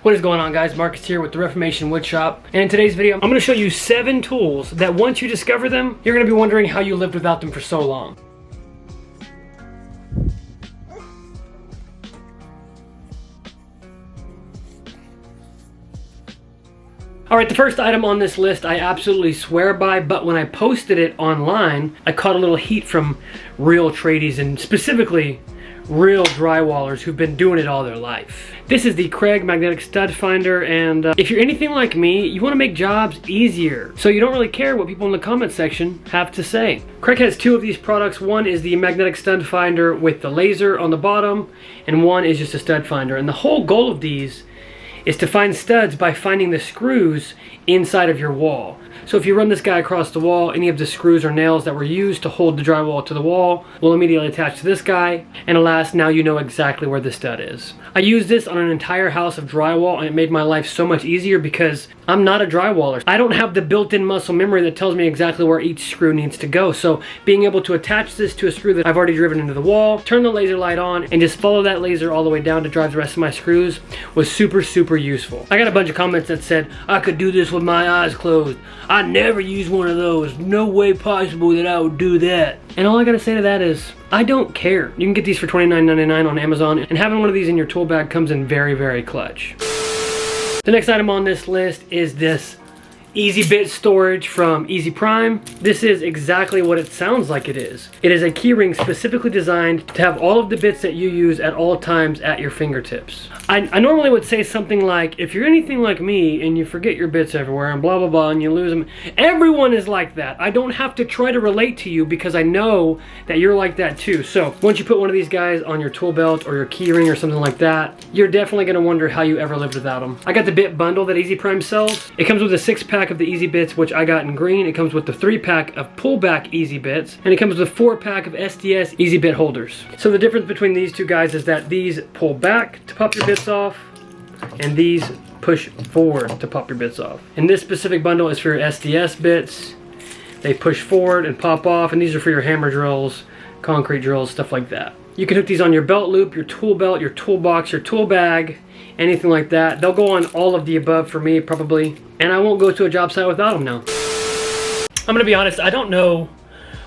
What is going on, guys? Marcus here with the Reformation Woodshop, and in today's video I'm going to show you 7 tools that once you discover them, you're going to be wondering how you lived without them for so long. Alright, the first item on this list I absolutely swear by, but when I posted it online, I caught a little heat from real tradies and specifically real drywallers who've been doing it all their life. This is the Craig Magnetic Stud Finder, and if you're anything like me, you want to make jobs easier, so you don't really care what people in the comment section have to say. Craig has 2 of these products. One is the Magnetic Stud Finder with the laser on the bottom, and one is just a stud finder. And the whole goal of these is to find studs by finding the screws inside of your wall. So if you run this guy across the wall, any of the screws or nails that were used to hold the drywall to the wall will immediately attach to this guy, and alas, now you know exactly where the stud is. I used this on an entire house of drywall, and it made my life so much easier because I'm not a drywaller. I don't have the built-in muscle memory that tells me exactly where each screw needs to go. So being able to attach this to a screw that I've already driven into the wall, turn the laser light on, and just follow that laser all the way down to drive the rest of my screws was super useful. I got a bunch of comments that said, I could do this with my eyes closed. I never use one of those. No way possible that I would do that. And all I gotta say to that is, I don't care. You can get these for $29.99 on Amazon, and having one of these in your tool bag comes in very clutch. The next item on this list is this Easy Bit storage from Easy Prime. This is exactly what it sounds like it is. It is a keyring specifically designed to have all of the bits that you use at all times at your fingertips. I normally would say something like, if you're anything like me and you forget your bits everywhere and blah blah blah and you lose them, everyone is like that. I don't have to try to relate to you because I know that you're like that too. So once you put one of these guys on your tool belt or your keyring or something like that, you're definitely gonna wonder how you ever lived without them. I got the bit bundle that Easy Prime sells. It comes with a 6-pack of the Easy Bits, which I got in green. It comes with the 3-pack of pullback Easy Bits, and it comes with a 4-pack of SDS Easy Bit holders. So the difference between these two guys is that these pull back to pop your bits off, and these push forward to pop your bits off. And this specific bundle is for your SDS bits. They push forward and pop off, and these are for your hammer drills, concrete drills, stuff like that. You can hook these on your belt loop, your tool belt, your toolbox, your tool bag, anything like that. They'll go on all of the above for me, probably, and I won't go to a job site without them now. I'm gonna be honest, I don't know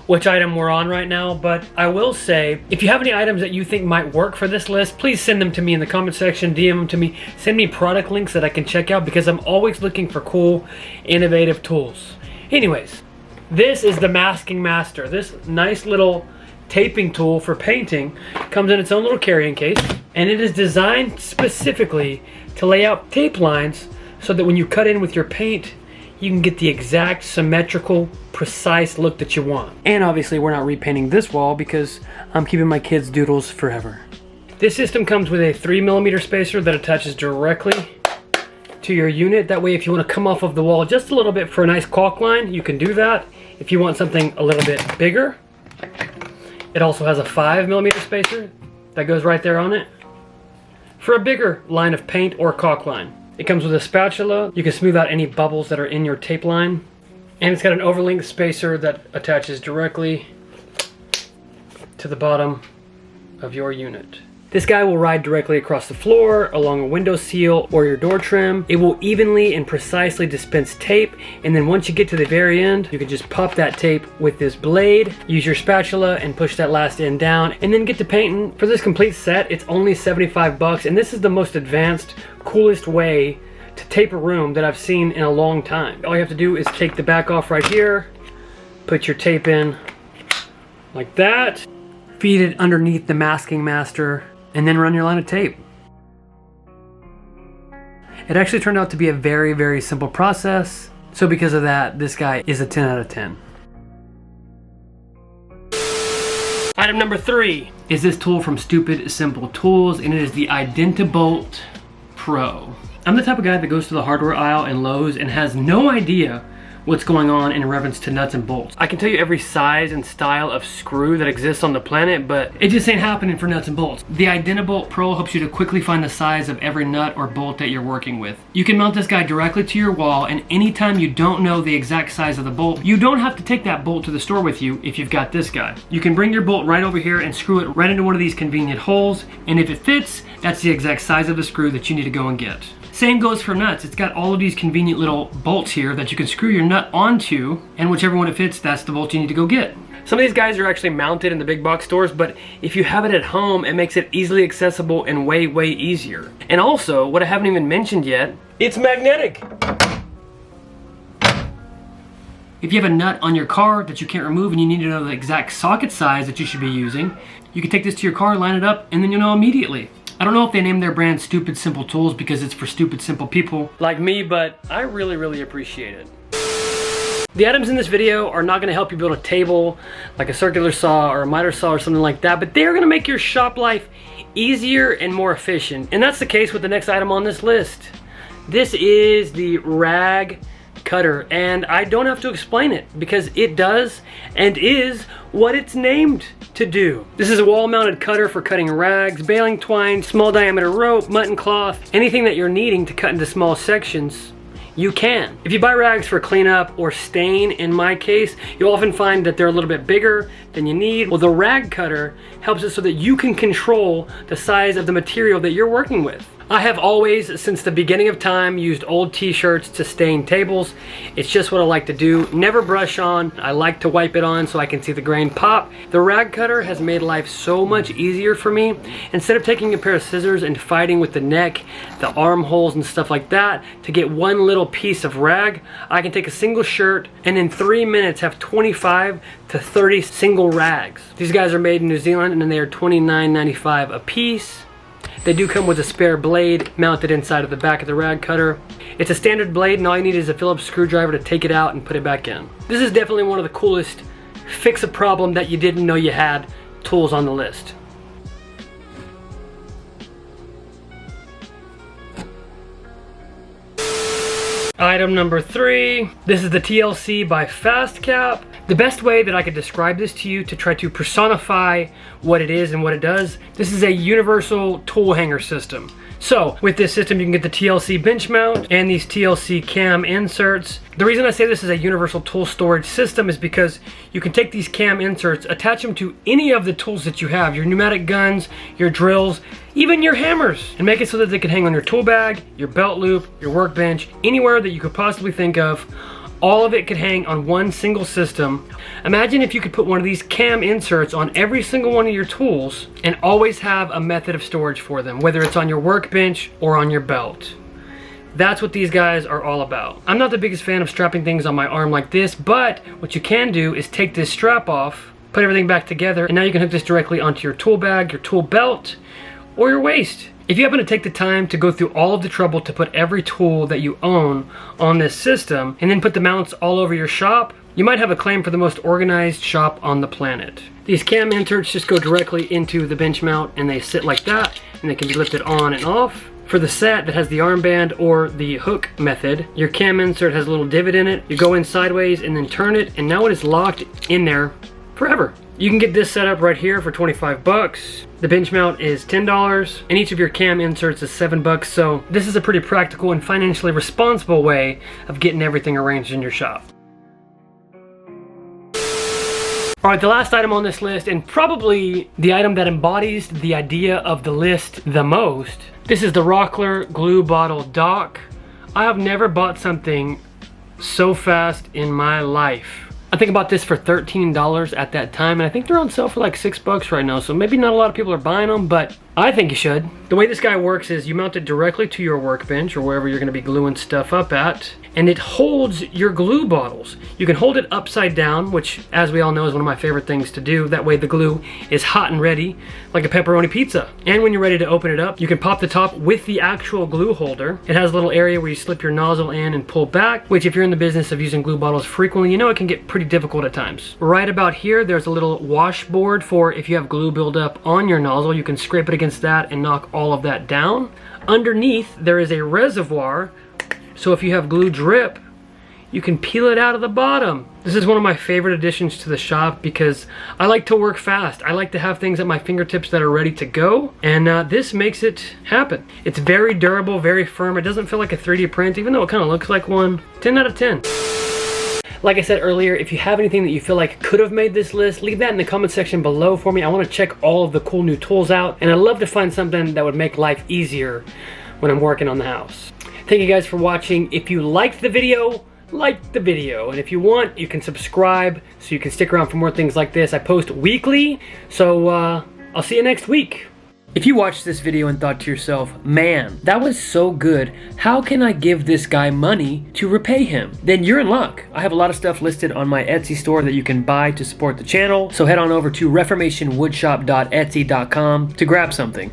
which item we're on right now, but I will say, if you have any items that you think might work for this list, please send them to me in the comment section, DM them to me, send me product links that I can check out because I'm always looking for cool, innovative tools. Anyways, this is the Masking Master. This nice little taping tool for painting comes in its own little carrying case, and it is designed specifically to lay out tape lines so that when you cut in with your paint, you can get the exact symmetrical, precise look that you want. And obviously we're not repainting this wall because I'm keeping my kids' doodles forever. This system comes with a 3mm spacer that attaches directly to your unit. That way if you want to come off of the wall just a little bit for a nice caulk line, you can do that. If you want something a little bit bigger, it also has a 5mm spacer that goes right there on it for a bigger line of paint or caulk line. It comes with a spatula. You can smooth out any bubbles that are in your tape line. And it's got an overlink spacer that attaches directly to the bottom of your unit. This guy will ride directly across the floor, along a window seal or your door trim. It will evenly and precisely dispense tape, and then once you get to the very end, you can just pop that tape with this blade, use your spatula and push that last end down, and then get to painting. For this complete set, it's only 75 bucks, and this is the most advanced, coolest way to tape a room that I've seen in a long time. All you have to do is take the back off right here, put your tape in like that, feed it underneath the Masking Master, and then run your line of tape. It actually turned out to be a very simple process, so because of that, this guy is a 10 out of 10. Item number 3 is this tool from Stupid Simple Tools, and it is the Identibolt Pro. I'm the type of guy that goes to the hardware aisle in Lowe's and has no idea what's going on in reference to nuts and bolts. I can tell you every size and style of screw that exists on the planet, but it just ain't happening for nuts and bolts. The Identibolt Pro helps you to quickly find the size of every nut or bolt that you're working with. You can mount this guy directly to your wall, and anytime you don't know the exact size of the bolt, you don't have to take that bolt to the store with you if you've got this guy. You can bring your bolt right over here and screw it right into one of these convenient holes, and if it fits, that's the exact size of the screw that you need to go and get. Same goes for nuts. It's got all of these convenient little bolts here that you can screw your nut onto, and whichever one it fits, that's the bolt you need to go get. Some of these guys are actually mounted in the big box stores, but if you have it at home, it makes it easily accessible and way, way easier. And also, what I haven't even mentioned yet, it's magnetic. If you have a nut on your car that you can't remove and you need to know the exact socket size that you should be using, you can take this to your car, line it up, and then you'll know immediately. I don't know if they named their brand Stupid Simple Tools because it's for stupid simple people like me, but I really, really appreciate it. The items in this video are not gonna help you build a table like a circular saw or a miter saw or something like that, but they're gonna make your shop life easier and more efficient. And that's the case with the next item on this list. This is the rag cutter, and I don't have to explain it because it does and is what it's named to do. This is a wall-mounted cutter for cutting rags, baling twine, small diameter rope, mutton cloth, anything that you're needing to cut into small sections. You can. If you buy rags for cleanup or stain, in my case, you'll often find that they're a little bit bigger than you need. Well, the rag cutter helps it so that you can control the size of the material that you're working with. I have always, since the beginning of time, used old t-shirts to stain tables. It's just what I like to do. Never brush on. I like to wipe it on so I can see the grain pop. The rag cutter has made life so much easier for me. Instead of taking a pair of scissors and fighting with the neck, the armholes and stuff like that to get one little piece of rag, I can take a single shirt and in 3 minutes have 25 to 30 single rags. These guys are made in New Zealand and they are $29.95 a piece. They do come with a spare blade mounted inside of the back of the rag cutter. It's a standard blade and all you need is a Phillips screwdriver to take it out and put it back in. This is definitely one of the coolest fix a problem that you didn't know you had tools on the list. Item number 3, this is the TLC by FastCap. The best way that I could describe this to you to try to personify what it is and what it does, this is a universal tool hanger system. So with this system you can get the TLC bench mount and these TLC cam inserts. The reason I say this is a universal tool storage system is because you can take these cam inserts, attach them to any of the tools that you have, your pneumatic guns, your drills, even your hammers, and make it so that they can hang on your tool bag, your belt loop, your workbench, anywhere that you could possibly think of. All of it could hang on one single system. Imagine if you could put one of these cam inserts on every single one of your tools and always have a method of storage for them, whether it's on your workbench or on your belt. That's what these guys are all about. I'm not the biggest fan of strapping things on my arm like this, but what you can do is take this strap off, put everything back together, and now you can hook this directly onto your tool bag, your tool belt, or your waist. If you happen to take the time to go through all of the trouble to put every tool that you own on this system and then put the mounts all over your shop, you might have a claim for the most organized shop on the planet. These cam inserts just go directly into the bench mount and they sit like that and they can be lifted on and off. For the set that has the armband or the hook method, your cam insert has a little divot in it. You go in sideways and then turn it, and now it is locked in there forever. You can get this set up right here for 25 bucks. The bench mount is $10 and each of your cam inserts is 7 bucks. So this is a pretty practical and financially responsible way of getting everything arranged in your shop. All right, the last item on this list, and probably the item that embodies the idea of the list the most, this is the Rockler Glue Bottle Dock. I have never bought something so fast in my life. I think about this for $13 at that time, and I think they're on sale for like 6 bucks right now, so maybe not a lot of people are buying them, but I think you should. The way this guy works is you mount it directly to your workbench or wherever you're gonna be gluing stuff up at, and it holds your glue bottles. You can hold it upside down, which as we all know is one of my favorite things to do. That way the glue is hot and ready, like a pepperoni pizza. And when you're ready to open it up, you can pop the top with the actual glue holder. It has a little area where you slip your nozzle in and pull back, which if you're in the business of using glue bottles frequently, you know it can get pretty difficult at times. Right about here, there's a little washboard for if you have glue buildup on your nozzle, you can scrape it against that and knock all of that down. Underneath, there is a reservoir, so if you have glue drip, you can peel it out of the bottom. This is one of my favorite additions to the shop because I like to work fast. I like to have things at my fingertips that are ready to go, and this makes it happen. It's very durable, very firm. It doesn't feel like a 3D print, even though it kind of looks like one. 10 out of 10. Like I said earlier, if you have anything that you feel like could have made this list, leave that in the comment section below for me. I want to check all of the cool new tools out, and I'd love to find something that would make life easier when I'm working on the house. Thank you guys for watching. If you liked the video, like the video, and if you want, you can subscribe so you can stick around for more things like this. I post weekly, so I'll see you next week. If you watched this video and thought to yourself, man, that was so good, how can I give this guy money to repay him? Then you're in luck. I have a lot of stuff listed on my Etsy store that you can buy to support the channel, so head on over to reformationwoodshop.etsy.com to grab something.